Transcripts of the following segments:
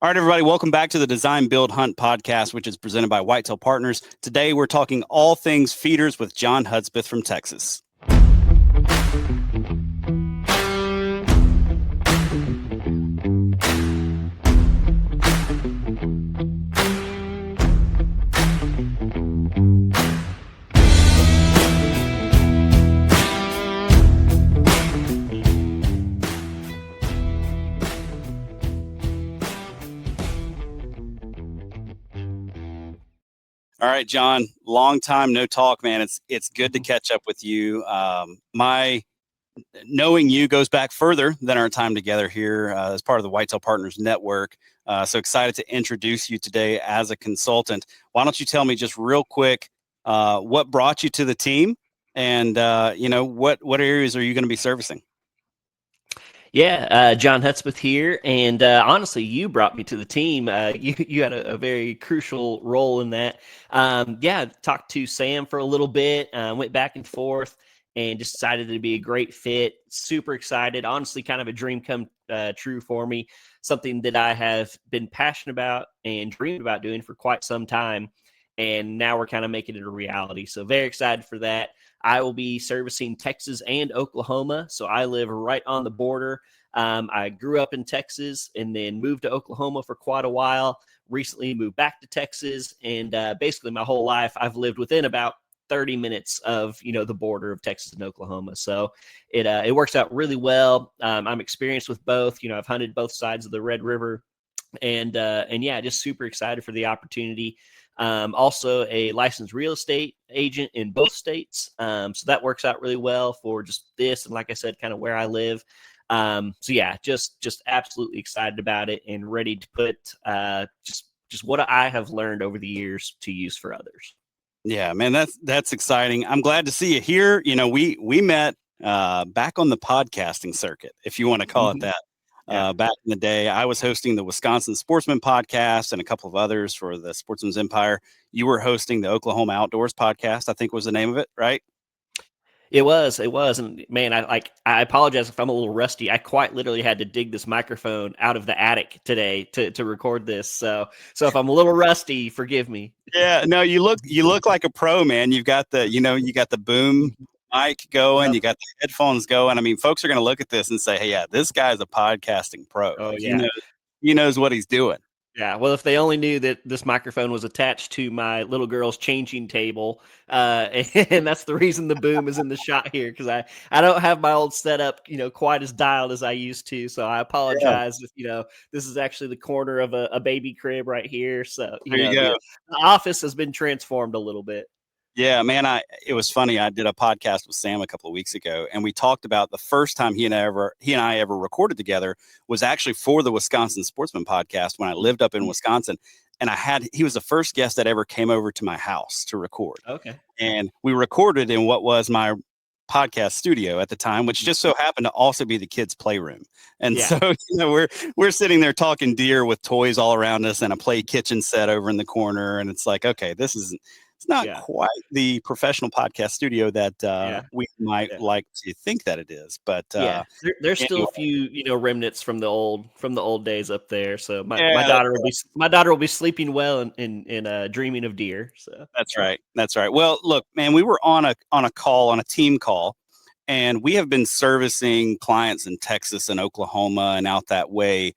All right, everybody, welcome back to the Design, Build, Hunt podcast, which is presented by Whitetail Partners. Today, we're talking all things feeders with John Hudspeth from Texas. All right, John, long time no talk, man. It's good to catch up with you. My knowing you goes back further than our time together here as part of the Whitetail Partners Network. So excited to introduce you today as a consultant. Why don't you tell me just real quick what brought you to the team, and what areas are you going to be servicing? Yeah, John Hudspeth here, and honestly, you brought me to the team. You had a very crucial role in that. Talked to Sam for a little bit, went back and forth, and just decided it'd be a great fit. Super excited. Honestly, kind of a dream come true for me. Something that I have been passionate about and dreamed about doing for quite some time, and now we're kind of making it a reality. So very excited for that. I will be servicing Texas and Oklahoma. So I live right on the border. I grew up in Texas and then moved to Oklahoma for quite a while. Recently moved back to Texas. And basically my whole life, I've lived within about 30 minutes of, the border of Texas and Oklahoma. So it works out really well. I'm experienced with both. I've hunted both sides of the Red River. And yeah, just super excited for the opportunity. Also a licensed real estate agent in both states. So that works out really well for just this. And like I said, kind of where I live. So yeah, just absolutely excited about it and ready to put just what I have learned over the years to use for others. Yeah, man, that's exciting. I'm glad to see you here. We met back on the podcasting circuit, if you want to call it that. Back in the day, I was hosting the Wisconsin Sportsman podcast and a couple of others for the Sportsman's Empire. You were hosting the Oklahoma Outdoors podcast, I think was the name of it, right? It was. And man, I apologize if I'm a little rusty. I quite literally had to dig this microphone out of the attic today to record this. So if I'm a little rusty, forgive me. Yeah, no, you look like a pro, man. You got the boom mic going, you got the headphones going. I mean, folks are going to look at this and say, "Hey, yeah, this guy's a podcasting pro. Oh, Like, yeah. he knows what he's doing." Yeah, well, if they only knew that this microphone was attached to my little girl's changing table, and that's the reason the boom is in the shot here, because I don't have my old setup, quite as dialed as I used to. So I apologize if, this is actually the corner of a baby crib right here. So, There you go. The office has been transformed a little bit. Yeah, man, it was funny. I did a podcast with Sam a couple of weeks ago, and we talked about the first time he and I ever recorded together was actually for the Wisconsin Sportsman podcast when I lived up in Wisconsin. And he was the first guest that ever came over to my house to record. Okay. And we recorded in what was my podcast studio at the time, which just so happened to also be the kids' playroom. And so, we're sitting there talking deer with toys all around us and a play kitchen set over in the corner. And it's like, okay, it's not quite the professional podcast studio that we might like to think that it is, but there's still a few remnants from the old days up there. So my daughter will be sleeping well and dreaming of deer. So that's right. Well, look, man, we were on a team call, and we have been servicing clients in Texas and Oklahoma and out that way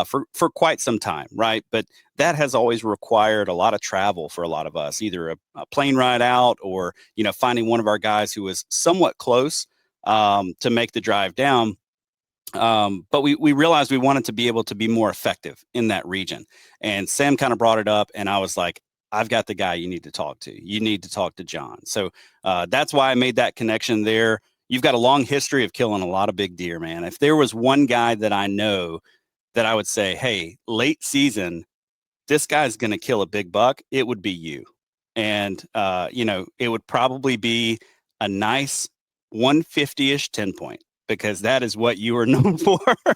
for quite some time, right? But that has always required a lot of travel for a lot of us, either a plane ride out or, finding one of our guys who was somewhat close to make the drive down. But we realized we wanted to be able to be more effective in that region. And Sam kind of brought it up, and I was like, I've got the guy you need to talk to. You need to talk to John. So that's why I made that connection there. You've got a long history of killing a lot of big deer, man. If there was one guy that I know that I would say, hey, late season, this guy's going to kill a big buck, it would be you. And, it would probably be a nice 150-ish 10 point, because that is what you are known for, or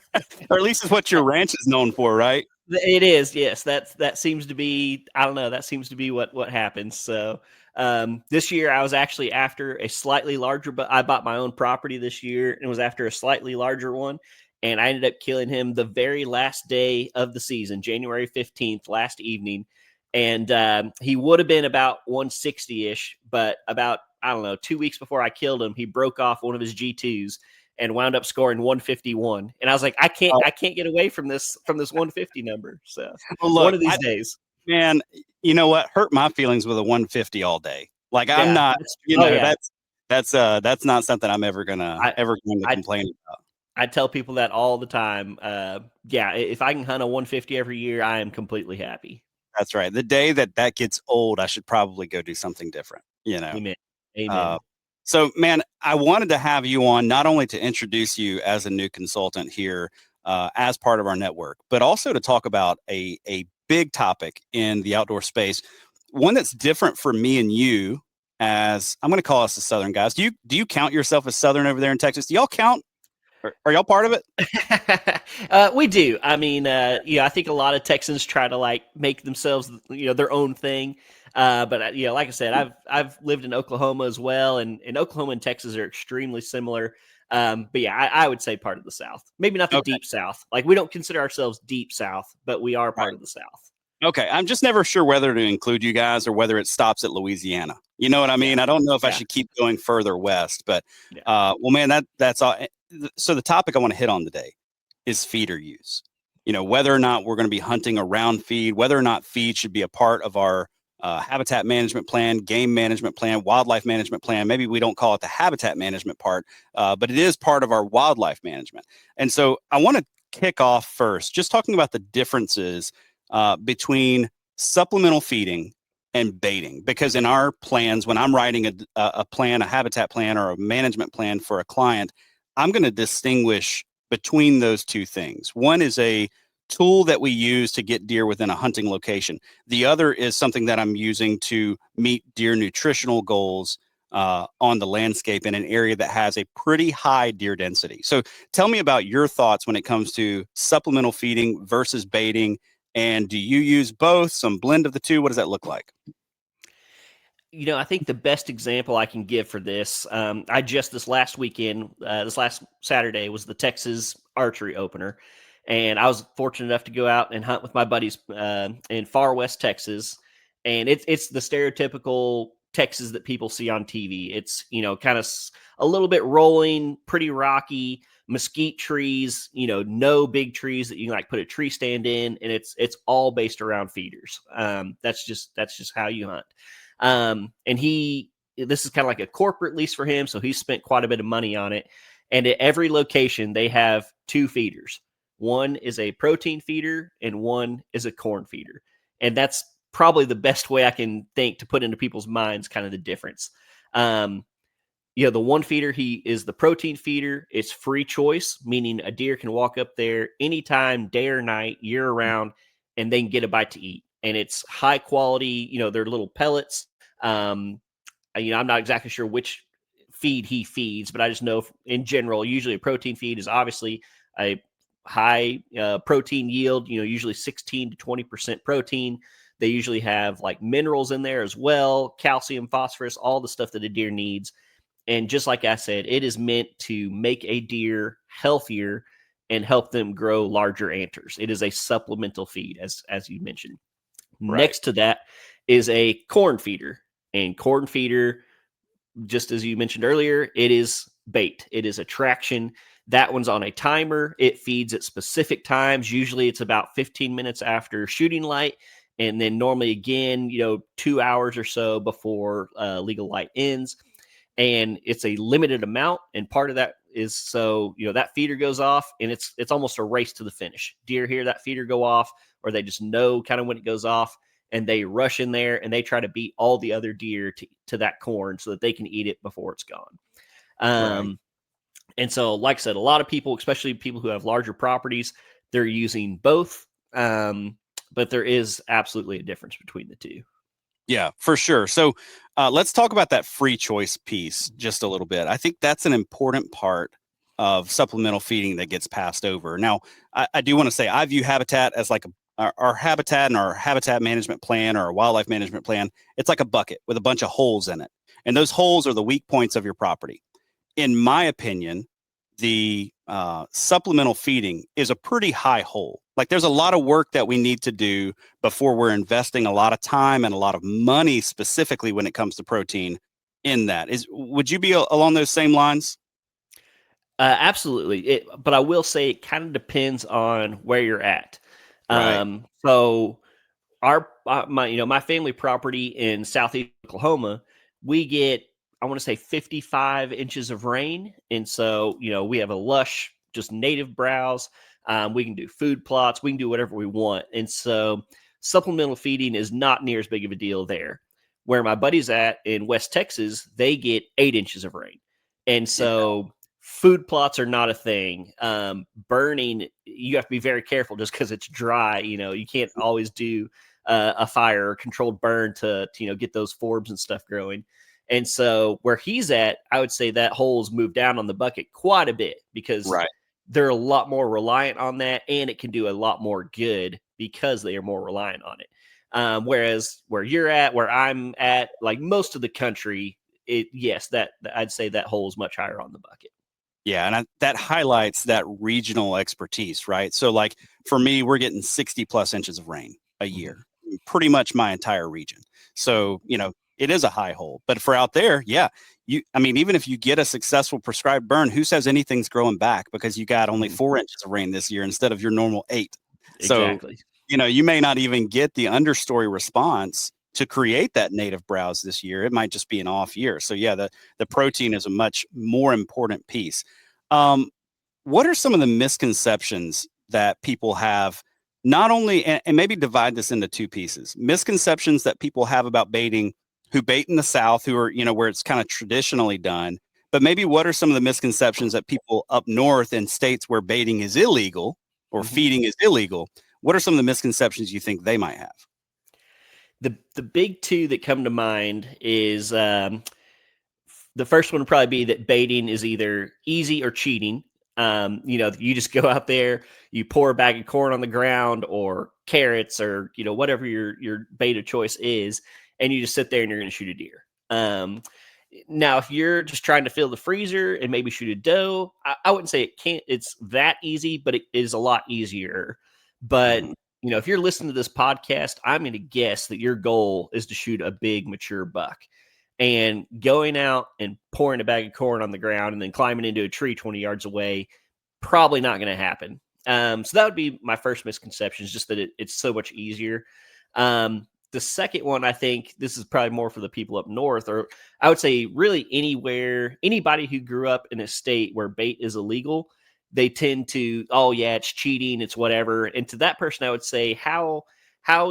at least is what your ranch is known for, right? It is. Yes. That seems to be, I don't know. That seems to be what happens. So, this year I was actually after a slightly larger, but I bought my own property this year and was after a slightly larger one. and I ended up killing him the very last day of the season, January 15th, last evening. And he would have been about 160-ish, but about, I don't know, 2 weeks before I killed him, he broke off one of his G2s and wound up scoring 151. And I was like, I can't get away from this 150 number. So Well, look, one of these days. man, you know what? Hurt my feelings with a 150 all day. Like I'm not, that's not something I'm ever going to complain about. I tell people that all the time. If I can hunt a 150 every year, I am completely happy. That's right. The day that gets old, I should probably go do something different, Amen. Amen. So, man, I wanted to have you on not only to introduce you as a new consultant here as part of our network, but also to talk about a big topic in the outdoor space, one that's different for me and you. As I'm going to call us the Southern guys. Do you count yourself as Southern over there in Texas? Do y'all count? Are y'all part of it? We do. I mean, I think a lot of Texans try to like make themselves, their own thing. But like I said, I've lived in Oklahoma as well, and Oklahoma and Texas are extremely similar. But yeah, I would say part of the South. Maybe not the deep South. Like we don't consider ourselves deep South, but we are part of the South. Okay, I'm just never sure whether to include you guys or whether it stops at Louisiana. You know what I mean? I don't know if I should keep going further west, but well, man, that's all. So the topic I want to hit on today is feeder use. Whether or not we're going to be hunting around feed, whether or not feed should be a part of our habitat management plan, game management plan, wildlife management plan. Maybe we don't call it the habitat management part, but it is part of our wildlife management. And so I want to kick off first, just talking about the differences between supplemental feeding and baiting, because in our plans, when I'm writing a plan, a habitat plan or a management plan for a client, I'm going to distinguish between those two things. One is a tool that we use to get deer within a hunting location. The other is something that I'm using to meet deer nutritional goals on the landscape in an area that has a pretty high deer density. So tell me about your thoughts when it comes to supplemental feeding versus baiting. And do you use both, some blend of the two? What does that look like? I think the best example I can give for this, this last weekend, this last Saturday was the Texas archery opener. And I was fortunate enough to go out and hunt with my buddies in far west Texas. And it's the stereotypical Texas that people see on TV. It's, kind of a little bit rolling, pretty rocky, mesquite trees, no big trees that you can like put a tree stand in. And it's all based around feeders. That's just how you hunt. And this is kind of like a corporate lease for him. So he spent quite a bit of money on it. And at every location, they have two feeders. One is a protein feeder and one is a corn feeder. And that's probably the best way I can think to put into people's minds kind of the difference. The one feeder, he is the protein feeder. It's free choice, meaning a deer can walk up there anytime, day or night, year round, and they can get a bite to eat. And it's high quality, they're little pellets. I'm not exactly sure which feed he feeds, but I just know in general, usually a protein feed is obviously a high protein yield, usually 16 to 20% protein. They usually have like minerals in there as well, calcium, phosphorus, all the stuff that a deer needs. And just like I said, it is meant to make a deer healthier and help them grow larger antlers. It is a supplemental feed, as you mentioned. Right. Next to that is a corn feeder. And corn feeder, just as you mentioned earlier, it is bait. It is attraction. That one's on a timer. It feeds at specific times. Usually it's about 15 minutes after shooting light. And then normally again, 2 hours or so before legal light ends. And it's a limited amount. And part of that is so, that feeder goes off and it's almost a race to the finish. Deer hear that feeder go off, or they just know kind of when it goes off, and they rush in there and they try to beat all the other deer to that corn so that they can eat it before it's gone. Right. And so, like I said, a lot of people, especially people who have larger properties, they're using both. But there is absolutely a difference between the two. Yeah, for sure. So let's talk about that free choice piece just a little bit. I think that's an important part of supplemental feeding that gets passed over. Now, I do want to say I view habitat as like our habitat and our habitat management plan or our wildlife management plan. It's like a bucket with a bunch of holes in it. And those holes are the weak points of your property. In my opinion, the supplemental feeding is a pretty high hole. Like there's a lot of work that we need to do before we're investing a lot of time and a lot of money specifically when it comes to protein in that. Would you be along those same lines? Absolutely. But I will say it kind of depends on where you're at. Right. So my family property in southeast Oklahoma, we get, I want to say, 55 inches of rain, and so we have a lush, just native browse. We can do food plots, we can do whatever we want, and so supplemental feeding is not near as big of a deal there. Where my buddies at in West Texas, they get 8 inches of rain, and Yeah. so food plots are not a thing. Burning, you have to be very careful just because it's dry. You can't always do a fire or controlled burn to get those forbs and stuff growing. And so where he's at, I would say that hole's moved down on the bucket quite a bit because Right. they're a lot more reliant on that, and it can do a lot more good because they are more reliant on it. Whereas where you're at, where I'm at, like most of the country, that I'd say that hole is much higher on the bucket. Yeah, and that highlights that regional expertise, right? So, like for me, we're getting 60 plus inches of rain a Mhm. year, pretty much my entire region. So, it is a high hole. But for out there, yeah, I mean, even if you get a successful prescribed burn, who says anything's growing back because you got only Mhm. 4 inches of rain this year instead of your normal 8? So, Exactly. you may not even get the understory response to create that native browse this year. It might just be an off year. So, yeah, the protein is a much more important piece. Um, what are some of the misconceptions that people have? Not only, and maybe divide this into two pieces: misconceptions that people have about baiting, who bait in the South, who are where it's kind of traditionally done. But maybe what are some of the misconceptions that people up north in states where baiting is illegal or Mhm. feeding is illegal? What are some of the misconceptions you think they might have? The big two that come to mind is the first one would probably be that baiting is either easy or cheating. You just go out there, you pour a bag of corn on the ground or carrots or whatever your bait of choice is, and you just sit there and you're going to shoot a deer. Now, if you're just trying to fill the freezer and maybe shoot a doe, I wouldn't say it's that easy, but it is a lot easier. But Mhm. if you're listening to this podcast, I'm going to guess that your goal is to shoot a big mature buck. And going out and pouring a bag of corn on the ground and then climbing into a tree 20 yards away, probably not going to happen. So that would be my first misconception, is just that it's so much easier. The second one, I think this is probably more for the people up north, or I would say really anybody who grew up in a state where bait is illegal, they tend to, oh yeah, it's cheating, it's whatever. And to that person, I would say, how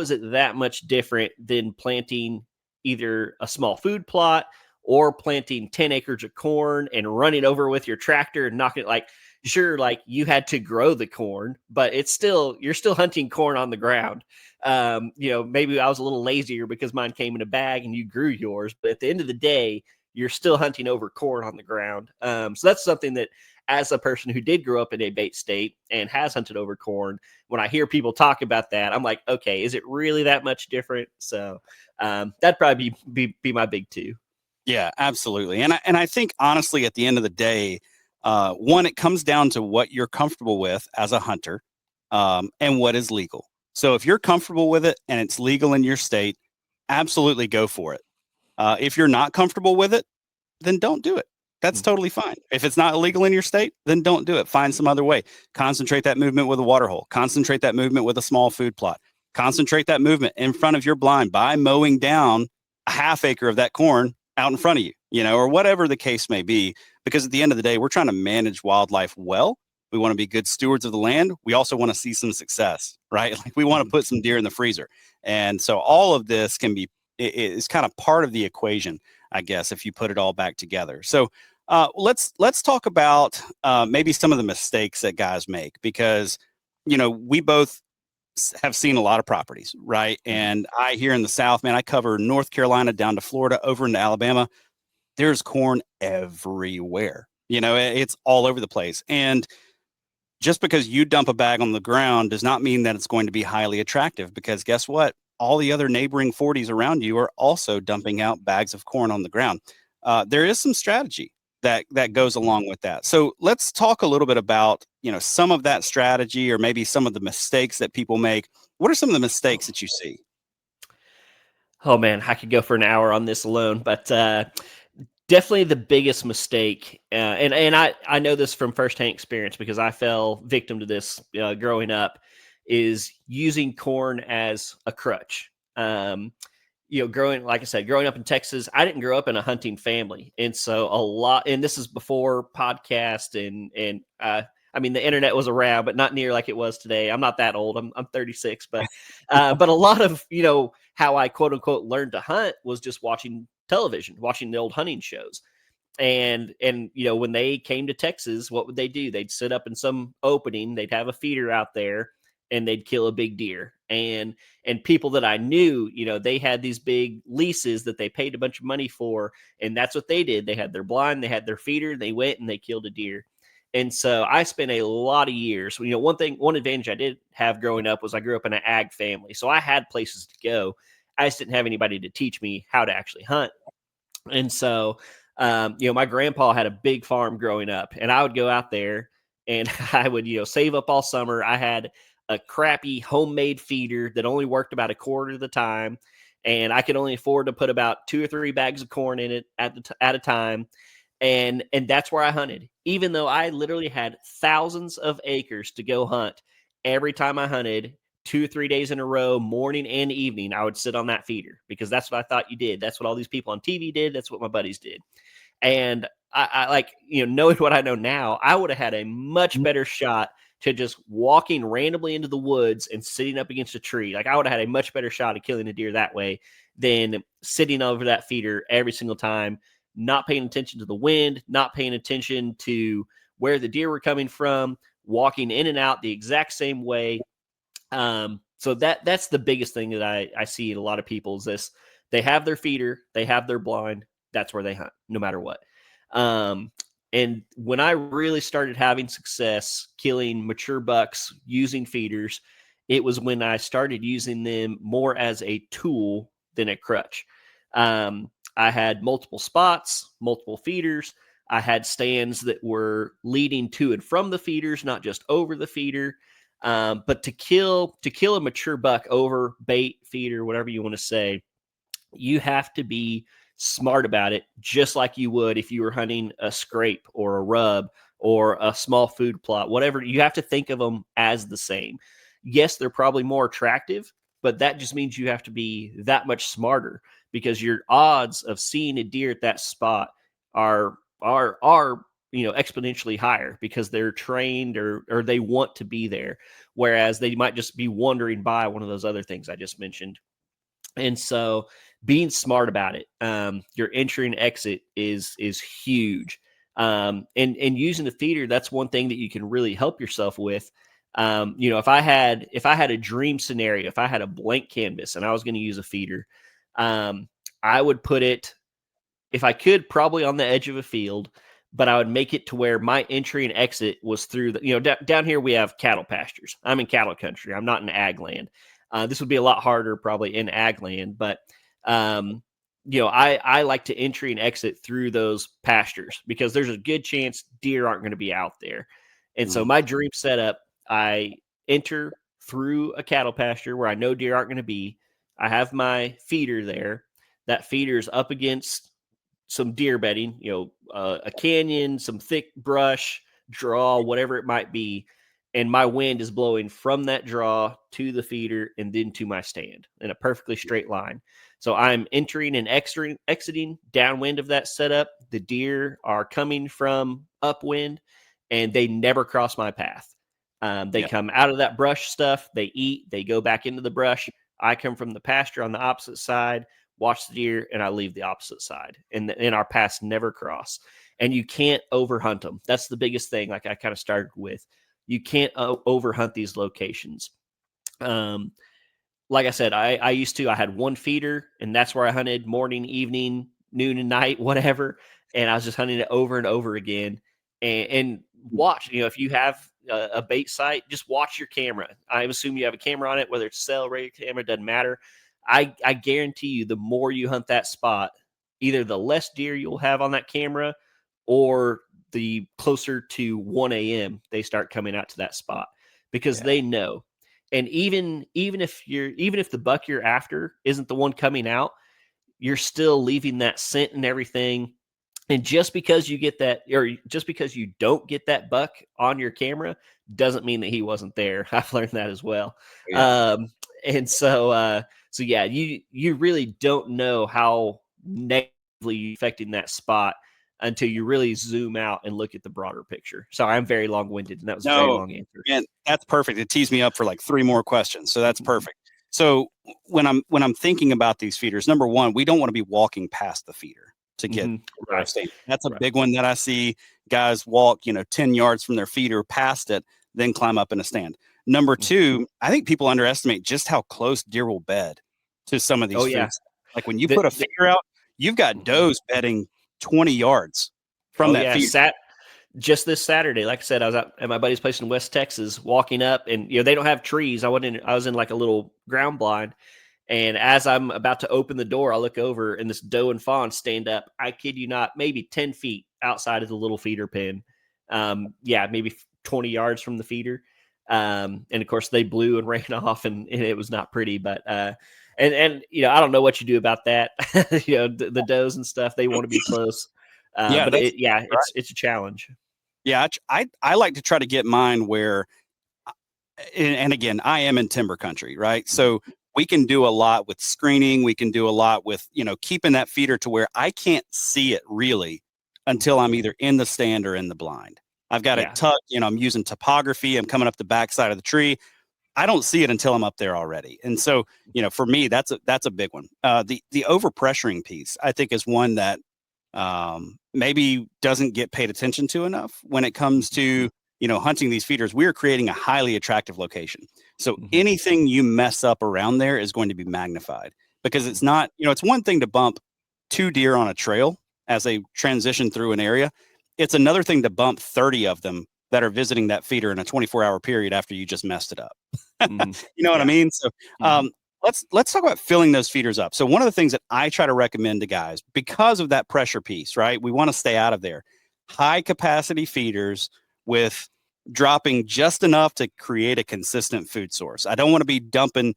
is it that much different than planting either a small food plot or planting 10 acres of corn and running over with your tractor and knocking it? Like, sure, like you had to grow the corn, but you're still hunting corn on the ground. Maybe I was a little lazier because mine came in a bag and you grew yours, but at the end of the day, you're still hunting over corn on the ground. So that's something that, as a person who did grow up in a bait state and has hunted over corn, when I hear people talk about that, I'm like, okay, is it really that much different? So that'd probably be my big two. Yeah, absolutely. And I think honestly, at the end of the day, one, it comes down to what you're comfortable with as a hunter, and what is legal. So if you're comfortable with it and it's legal in your state, absolutely go for it. If you're not comfortable with it, then don't do it. That's Mhm. totally fine. If it's not illegal in your state, then don't do it. Find some other way. Concentrate that movement with a water hole. Concentrate that movement with a small food plot. Concentrate that movement in front of your blind by mowing down a half acre of that corn out in front of you, or whatever the case may be. Because at the end of the day, we're trying to manage wildlife well. We want to be good stewards of the land. We also want to see some success, right? Like we want to Mhm. put some deer in the freezer. And so all of this is kind of part of the equation, I guess, if you put it all back together. So let's talk about maybe some of the mistakes that guys make, because we both have seen a lot of properties, right? Mhm. And I here in the South, man, I cover North Carolina down to Florida, over into Alabama. There's corn everywhere. It's all over the place. And just because you dump a bag on the ground does not mean that it's going to be highly attractive, because guess what? All the other neighboring 40s around you are also dumping out bags of corn on the ground. There is some strategy that goes along with that. So let's talk a little bit about, some of that strategy or maybe some of the mistakes that people make. What are some of the mistakes that you see? Oh man, I could go for an hour on this alone, but definitely the biggest mistake, and I know this from firsthand experience because I fell victim to this growing up, is using corn as a crutch. Like I said, growing up in Texas, I didn't grow up in a hunting family, and so a lot. And this is before podcast and I mean, the internet was around, but not near like it was today. I'm not that old. I'm 36, but a lot of how I quote unquote learned to hunt was just watching television, watching the old hunting shows. And when they came to Texas, what would they do? They'd sit up in some opening, they'd have a feeder out there, and they'd kill a big deer. And people that I knew, they had these big leases that they paid a bunch of money for, and that's what they did. They had their blind, they had their feeder, they went and they killed a deer. And so I spent a lot of years. One advantage I did have growing up was I grew up in an ag family, so I had places to go. I just didn't have anybody to teach me how to actually hunt. And so, my grandpa had a big farm growing up, and I would go out there and I would, save up all summer. I had a crappy homemade feeder that only worked about a quarter of the time, and I could only afford to put about 2 or 3 bags of corn in it at a time. And that's where I hunted, even though I literally had thousands of acres to go hunt. Every time I hunted, 2 or 3 days in a row, morning and evening, I would sit on that feeder because that's what I thought you did. That's what all these people on TV did. That's what my buddies did. And I like, knowing what I know now, I would have had a much better shot to just walking randomly into the woods and sitting up against a tree. Like, I would have had a much better shot at killing a deer that way than sitting over that feeder every single time, not paying attention to the wind, not paying attention to where the deer were coming from, walking in and out the exact same way. So that's the biggest thing that I see in a lot of people is this: they have their feeder, they have their blind, that's where they hunt, no matter what. And when I really started having success killing mature bucks using feeders, it was when I started using them more as a tool than a crutch. I had multiple spots, multiple feeders. I had stands that were leading to and from the feeders, not just over the feeder. But to kill a mature buck over bait, feeder, whatever you want to say, you have to be smart about it, just like you would if you were hunting a scrape or a rub or a small food plot, whatever. You have to think of them as the same. Yes, they're probably more attractive, but that just means you have to be that much smarter because your odds of seeing a deer at that spot are exponentially higher because they're trained or they want to be there, whereas they might just be wandering by one of those other things I just mentioned. And so being smart about it, your entry and exit is huge. And using the feeder, that's one thing that you can really help yourself with. If I had a dream scenario, if I had a blank canvas and I was going to use a feeder, I would put it, if I could, probably on the edge of a field, but I would make it to where my entry and exit was through the, down here we have cattle pastures. I'm in cattle country. I'm not in ag land. This would be a lot harder probably in ag land, but I like to entry and exit through those pastures because there's a good chance deer aren't going to be out there. And so my dream setup, I enter through a cattle pasture where I know deer aren't going to be. I have my feeder there. That feeder is up against some deer bedding, a canyon, some thick brush, draw, whatever it might be. And my wind is blowing from that draw to the feeder and then to my stand in a perfectly straight line. So I'm entering and exiting downwind of that setup. The deer are coming from upwind and they never cross my path. They come out of that brush stuff. They eat, they go back into the brush. I come from the pasture on the opposite side, watch the deer, and I leave the opposite side. And our paths never cross. And you can't overhunt them. That's the biggest thing, like I kind of started with. You can't overhunt these locations. Like I said, I had one feeder, and that's where I hunted morning, evening, noon, and night, whatever. And I was just hunting it over and over again. And watch, if you have a bait site, just watch your camera. I assume you have a camera on it, whether it's cell, regular camera, doesn't matter. I guarantee you, the more you hunt that spot, either the less deer you'll have on that camera, or the closer to 1 a.m. they start coming out to that spot because they know. And even if the buck you're after isn't the one coming out, you're still leaving that scent and everything. And just because you get that, or just because you don't get that buck on your camera, doesn't mean that he wasn't there. I've learned that as well. Yeah. And so yeah, you really don't know how negatively affecting that spot until you really zoom out and look at the broader picture. Sorry, I'm very long-winded, and that was a very No, long answer. and that's perfect. It tees me up for like 3 more questions. So that's perfect. So when I'm thinking about these feeders, number one, we don't want to be walking past the feeder to get Right. stand. That's a big one that I see guys walk, 10 yards from their feeder past it, then climb up in a stand. Number two, I think people underestimate just how close deer will bed to some of these foods. Like when you put a feeder out, you've got does bedding 20 yards from that feeder. Just this Saturday, like I said, I was out at my buddy's place in West Texas, walking up, and they don't have trees. I was in like a little ground blind, and as I'm about to open the door, I look over, and this doe and fawn stand up. I kid you not, maybe 10 feet outside of the little feeder pen. Maybe 20 yards from the feeder. And of course, they blew and ran off, and it was not pretty. But I don't know what you do about that. The does and stuff, they want to be close. It's a challenge. Yeah, I like to try to get mine where, and again, I am in timber country, right? So we can do a lot with screening. We can do a lot with, keeping that feeder to where I can't see it really until I'm either in the stand or in the blind. I've got it tucked, I'm using topography. I'm coming up the backside of the tree. I don't see it until I'm up there already. And so, for me, that's a big one. The overpressuring piece, I think, is one that maybe doesn't get paid attention to enough when it comes to hunting these feeders. We're creating a highly attractive location, so anything you mess up around there is going to be magnified, because it's not, it's one thing to bump 2 deer on a trail as they transition through an area. It's another thing to bump 30 of them that are visiting that feeder in a 24-hour period after you just messed it up. You know what I mean? So let's talk about filling those feeders up. So one of the things that I try to recommend to guys, because of that pressure piece, right? We want to stay out of there. High capacity feeders with dropping just enough to create a consistent food source. I don't want to be dumping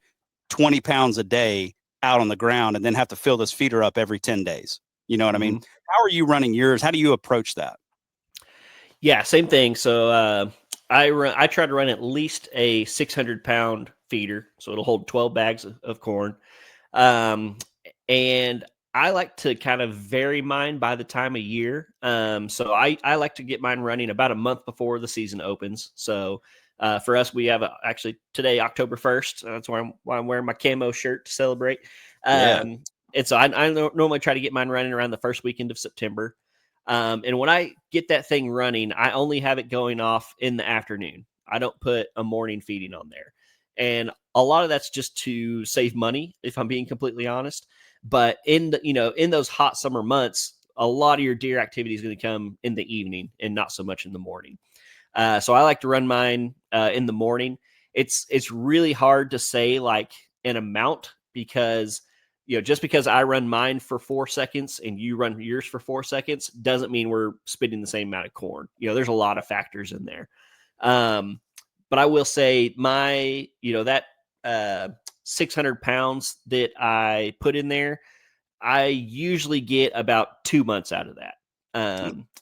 20 pounds a day out on the ground and then have to fill this feeder up every 10 days. You know what I mean? How are you running yours? How do you approach that? Yeah, same thing. So I try to run at least a 600-pound feeder, so it'll hold 12 bags of corn. And I like to kind of vary mine by the time of year. So I like to get mine running about a month before the season opens. So for us, we have actually today, October 1st. That's why I'm wearing my camo shirt to celebrate. And so I normally try to get mine running around the first weekend of September. And when I get that thing running, I only have it going off in the afternoon. I don't put a morning feeding on there. And a lot of that's just to save money, if I'm being completely honest. But in those hot summer months, a lot of your deer activity is going to come in the evening and not so much in the morning. So I like to run mine in the morning. It's really hard to say like an amount, because just because I run mine for 4 seconds and you run yours for 4 seconds doesn't mean we're spitting the same amount of corn. There's a lot of factors in there. But I will say that 600 pounds that I put in there, I usually get about 2 months out of that.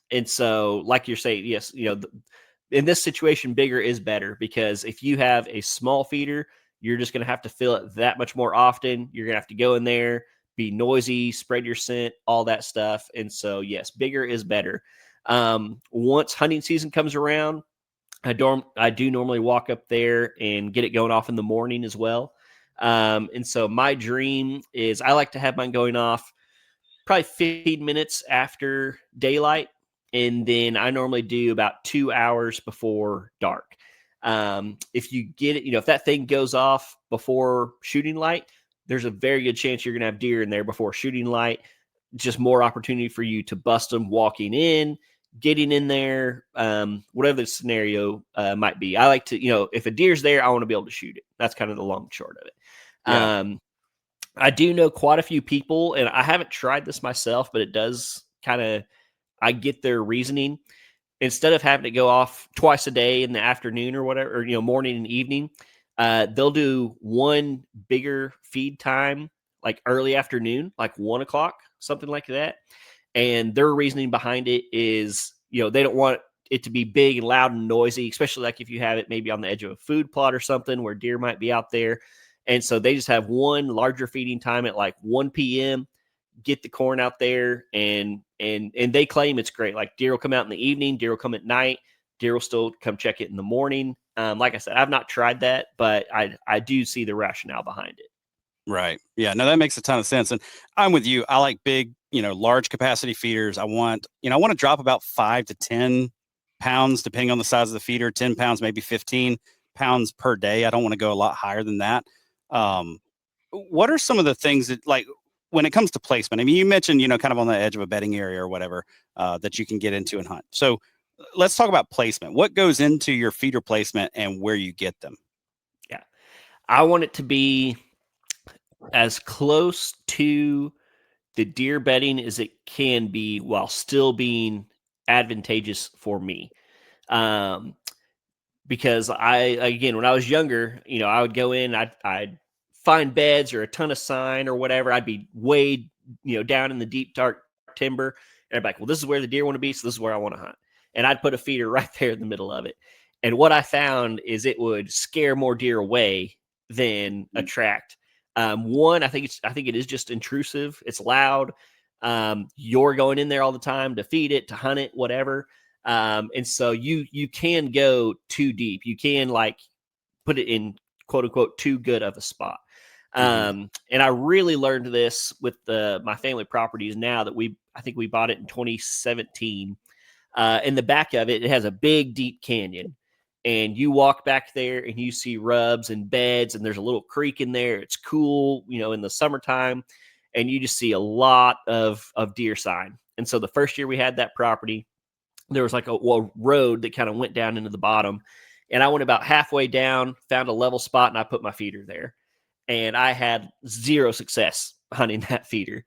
And so, like you're saying, yes, in this situation, bigger is better, because if you have a small feeder, you're just going to have to fill it that much more often. You're going to have to go in there, be noisy, spread your scent, all that stuff. And so, yes, bigger is better. Once hunting season comes around, I do normally walk up there and get it going off in the morning as well. And so my dream is I like to have mine going off probably 15 minutes after daylight. And then I normally do about 2 hours before dark. If you get it, if that thing goes off before shooting light, there's a very good chance you're going to have deer in there before shooting light. Just more opportunity for you to bust them walking in, getting in there, whatever the scenario might be. I like to, if a deer's there, I want to be able to shoot it. That's kind of the long and short of it. Yeah. I do know quite a few people, and I haven't tried this myself, but it does kind of, I get their reasoning. Instead of having to go off twice a day in the afternoon or whatever, or morning and evening, they'll do one bigger feed time like early afternoon, like 1 o'clock, something like that. And their reasoning behind it is, they don't want it to be big and loud and noisy, especially like if you have it maybe on the edge of a food plot or something where deer might be out there. And so they just have one larger feeding time at like 1 p.m. Get the corn out there, and they claim it's great. Like deer will come out in the evening, deer will come at night, deer will still come check it in the morning. Like I said, I've not tried that, but I do see the rationale behind it. Right. Yeah. No, that makes a ton of sense. And I'm with you. I like big, large capacity feeders. I want to drop about 5 to 10 pounds, depending on the size of the feeder, 10 pounds, maybe 15 pounds per day. I don't want to go a lot higher than that. What are some of the things that, like, when it comes to placement? I mean, you mentioned, kind of on the edge of a bedding area or whatever, that you can get into and hunt. So let's talk about placement. What goes into your feeder placement and where you get them? Yeah. I want it to be as close to the deer bedding as it can be while still being advantageous for me. Because again, when I was younger, I would go in, I'd find beds or a ton of sign or whatever. I'd be way, down in the deep, dark timber. And I'd be like, well, this is where the deer want to be. So this is where I want to hunt. And I'd put a feeder right there in the middle of it. And what I found is it would scare more deer away than attract. One, I think it is just intrusive. It's loud. You're going in there all the time to feed it, to hunt it, whatever. And so you can go too deep. You can like put it in quote unquote too good of a spot. And I really learned this with my family properties now that I think we bought it in 2017. In the back of it, it has a big deep canyon. And you walk back there and you see rubs and beds, and there's a little creek in there. It's cool, in the summertime, and you just see a lot of deer sign. And so the first year we had that property, there was like a road that kind of went down into the bottom. And I went about halfway down, found a level spot, and I put my feeder there. And I had zero success hunting that feeder.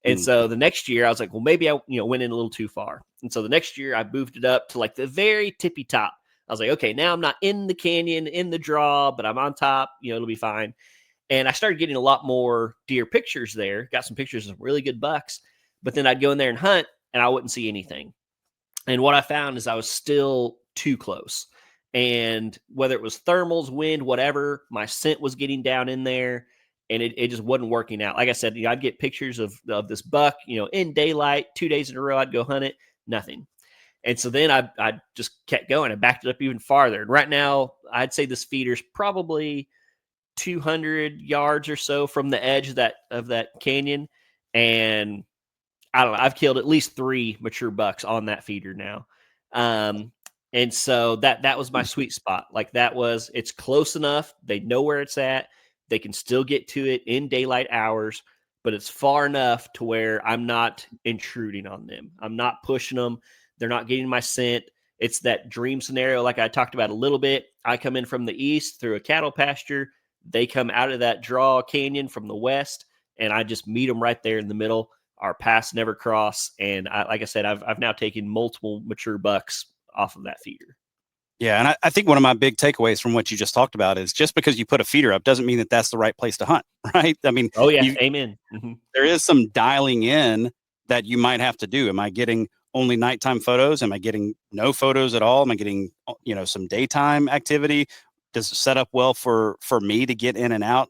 And so the next year I was like, well, maybe I went in a little too far. And so the next year I moved it up to like the very tippy top. I was like, okay, now I'm not in the canyon, in the draw, but I'm on top, it'll be fine. And I started getting a lot more deer pictures there, got some pictures of really good bucks, but then I'd go in there and hunt and I wouldn't see anything. And what I found is I was still too close. And whether it was thermals, wind, whatever, my scent was getting down in there and it just wasn't working out. Like I said, I'd get pictures of this buck, in daylight, 2 days in a row, I'd go hunt it, nothing. And so then I just kept going. I backed it up even farther. And right now, I'd say this feeder's probably 200 yards or so from the edge of that canyon. And I don't know, I've killed at least 3 mature bucks on that feeder now. And so that was my sweet spot. Like it's close enough. They know where it's at. They can still get to it in daylight hours, but it's far enough to where I'm not intruding on them. I'm not pushing them. They're not getting my scent. It's that dream scenario like I talked about a little bit. I come in from the east through a cattle pasture. They come out of that draw canyon from the west, and I just meet them right there in the middle. Our paths never cross. And like I said, I've now taken multiple mature bucks off of that feeder. Yeah. And I think one of my big takeaways from what you just talked about is just because you put a feeder up doesn't mean that that's the right place to hunt, right? I mean, oh yeah, amen. There is some dialing in that you might have to do. Am I getting only nighttime photos? Am I getting no photos at all? Am I getting, some daytime activity? Does it set up well for me to get in and out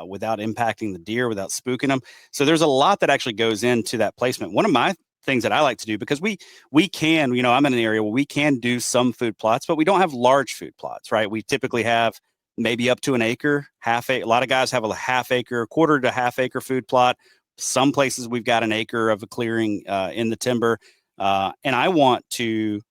without impacting the deer, without spooking them? So there's a lot that actually goes into that placement. One of my things that I like to do, because we can, I'm in an area where we can do some food plots, but we don't have large food plots, right? We typically have maybe up to an acre, a lot of guys have a half acre, quarter to half acre food plot. Some places we've got an acre of a clearing in the timber. And I want to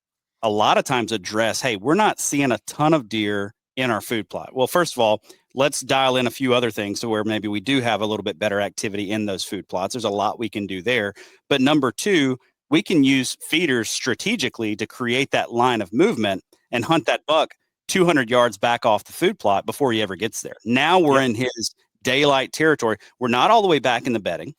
a lot of times address, hey, we're not seeing a ton of deer in our food plot. Well, first of all, let's dial in a few other things to where maybe we do have a little bit better activity in those food plots. There's a lot we can do there. But number 2, we can use feeders strategically to create that line of movement and hunt that buck 200 yards back off the food plot before he ever gets there. Now we're in his daylight territory. We're not all the way back in the bedding,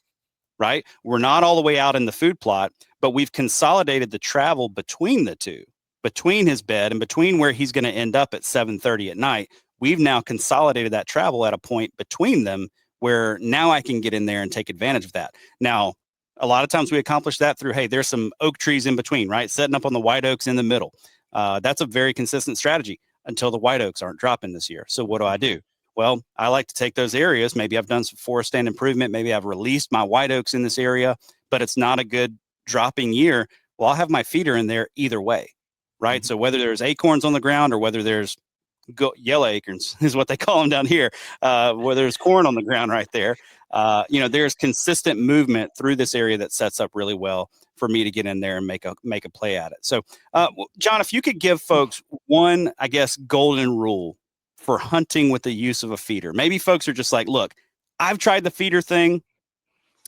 right? We're not all the way out in the food plot, but we've consolidated the travel between the two, between his bed and between where he's going to end up at 7:30 at night. We've now consolidated that travel at a point between them where now I can get in there and take advantage of that. Now, a lot of times we accomplish that through, hey, there's some oak trees in between, right? Setting up on the white oaks in the middle. That's a very consistent strategy until the white oaks aren't dropping this year. So what do I do? Well, I like to take those areas. Maybe I've done some forest stand improvement. Maybe I've released my white oaks in this area, but it's not a good dropping year. Well, I'll have my feeder in there either way, right? Mm-hmm. So whether there's acorns on the ground or whether there's yellow acorns is what they call them down here, where there's corn on the ground right there. There's consistent movement through this area that sets up really well for me to get in there and make a play at it. So, John, if you could give folks one, I guess, golden rule for hunting with the use of a feeder. Maybe folks are just like, look, I've tried the feeder thing.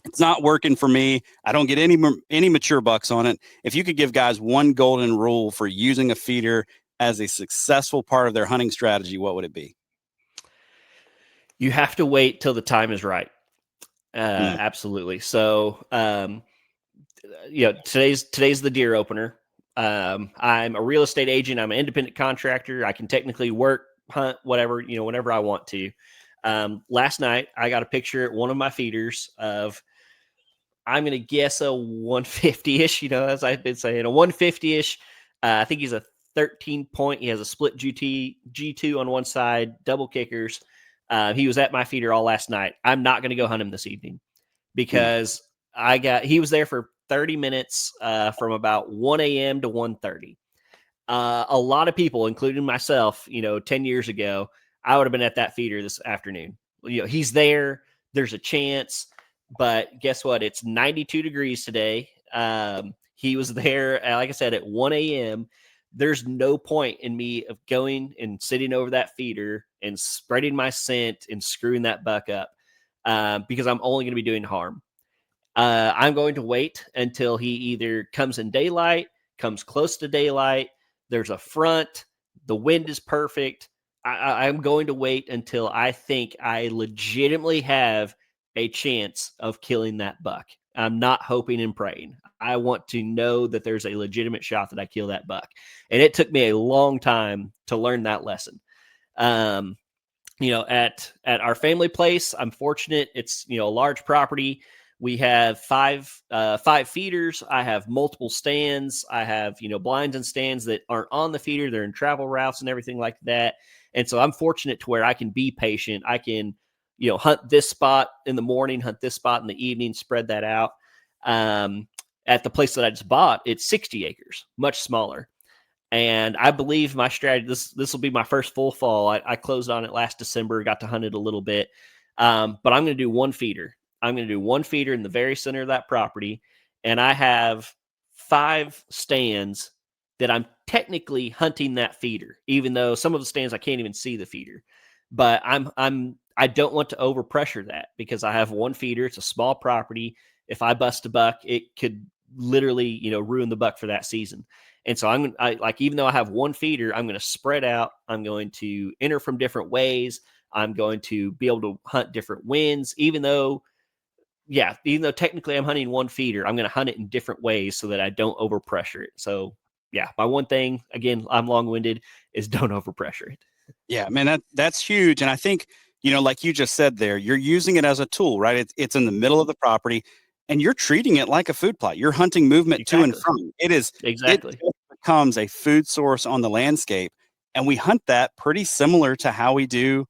It's not working for me. I don't get any mature bucks on it. If you could give guys one golden rule for using a feeder as a successful part of their hunting strategy, what would it be? You have to wait till the time is right. Absolutely. So, today's the deer opener. I'm a real estate agent. I'm an independent contractor. I can technically work, hunt, whatever, whenever I want to. Last night I got a picture at one of my feeders of, I'm going to guess a 150-ish, as I've been saying, a 150-ish. I think he's a 13 point. He has a split G2 on one side, double kickers. He was at my feeder all last night. I'm not going to go hunt him this evening because he was there for 30 minutes from about 1 a.m. to 1:30. A lot of people, including myself, 10 years ago, I would have been at that feeder this afternoon. He's there. There's a chance. But guess what? It's 92 degrees today. He was there, like I said, at 1 a.m. There's no point in me of going and sitting over that feeder and spreading my scent and screwing that buck up because I'm only going to be doing harm. I'm going to wait until he either comes in daylight, comes close to daylight, there's a front, the wind is perfect. I'm going to wait until I think I legitimately have a chance of killing that buck. I'm not hoping and praying. I want to know that there's a legitimate shot that I kill that buck. And it took me a long time to learn that lesson. At our family place, I'm fortunate. It's, a large property. We have five feeders. I have multiple stands. I have, blinds and stands that aren't on the feeder. They're in travel routes and everything like that. And so I'm fortunate to where I can be patient. I can, hunt this spot in the morning, hunt this spot in the evening, spread that out. At the place that I just bought, it's 60 acres, much smaller. And I believe my strategy, this will be my first full fall. I closed on it last December, got to hunt it a little bit. But I'm going to do one feeder. I'm going to do one feeder in the very center of that property. And I have 5 stands that I'm technically hunting that feeder, even though some of the stands I can't even see the feeder. But I don't want to overpressure that because I have one feeder. It's a small property. If I bust a buck, it could literally, ruin the buck for that season. And so even though I have one feeder, I'm going to spread out. I'm going to enter from different ways. I'm going to be able to hunt different winds, even though technically I'm hunting one feeder, I'm going to hunt it in different ways so that I don't overpressure it. So yeah, my one thing, again, I'm long-winded, is don't overpressure it. Yeah, man, that's huge. And I think, like you just said there, you're using it as a tool, right? It's in the middle of the property and you're treating it like a food plot. You're hunting movement to and from. It Exactly. It becomes a food source on the landscape. And we hunt that pretty similar to how we do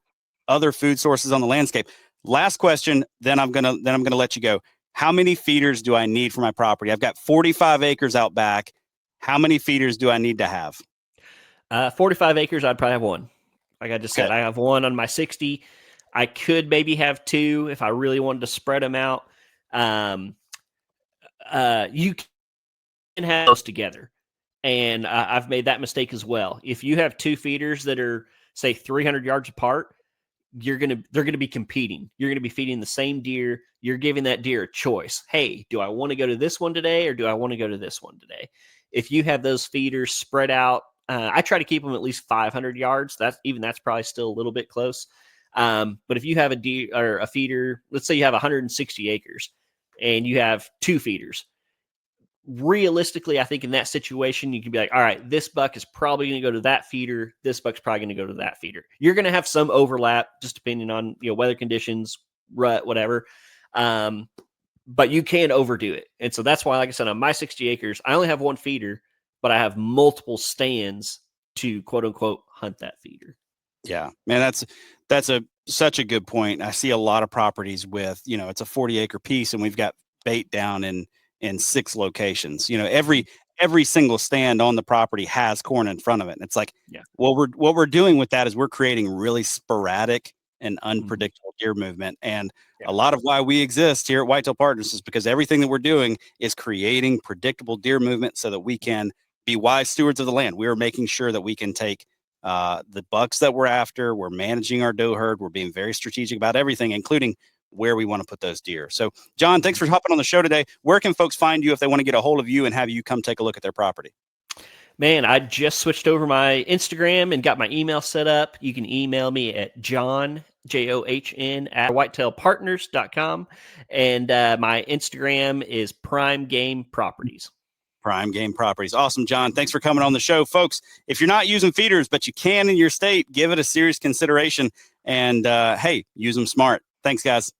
other food sources on the landscape. Last question, then I'm gonna let you go. How many feeders do I need for my property? I've got 45 acres out back. How many feeders do I need to have? 45 acres, I'd probably have one. Like I just said, I have one on my 60. I could maybe have 2 if I really wanted to spread them out. You can have those together. And I've made that mistake as well. If you have 2 feeders that are, say, 300 yards apart, they're going to be competing. You're going to be feeding the same deer. You're giving that deer a choice. Hey, do I want to go to this one today or do I want to go to this one today? If you have those feeders spread out, I try to keep them at least 500 yards. That's probably still a little bit close. But if you have a deer or a feeder, let's say you have 160 acres and you have 2 feeders, realistically, I think in that situation, you can be like, all right, this buck is probably going to go to that feeder. This buck's probably going to go to that feeder. You're going to have some overlap, just depending on weather conditions, rut, whatever. But you can't overdo it. And so that's why, like I said, on my 60 acres, I only have one feeder, but I have multiple stands to quote unquote hunt that feeder. Yeah, man, that's such a good point. I see a lot of properties with, it's a 40-acre piece and we've got bait down in 6 locations. Every single stand on the property has corn in front of it. And it's like, what we're doing with that is we're creating really sporadic and unpredictable deer movement. And a lot of why we exist here at Whitetail Partners is because everything that we're doing is creating predictable deer movement so that we can be wise stewards of the land. We are making sure that we can take the bucks that we're after. We're managing our doe herd. We're being very strategic about everything, including where we want to put those deer. So, John, thanks for hopping on the show today. Where can folks find you if they want to get a hold of you and have you come take a look at their property? Man, I just switched over my Instagram and got my email set up. You can email me at John, JOHN, at whitetailpartners.com. And my Instagram is Prime Game Properties. Prime Game Properties. Awesome, John. Thanks for coming on the show. Folks, if you're not using feeders, but you can in your state, give it a serious consideration. And hey, use them smart. Thanks, guys.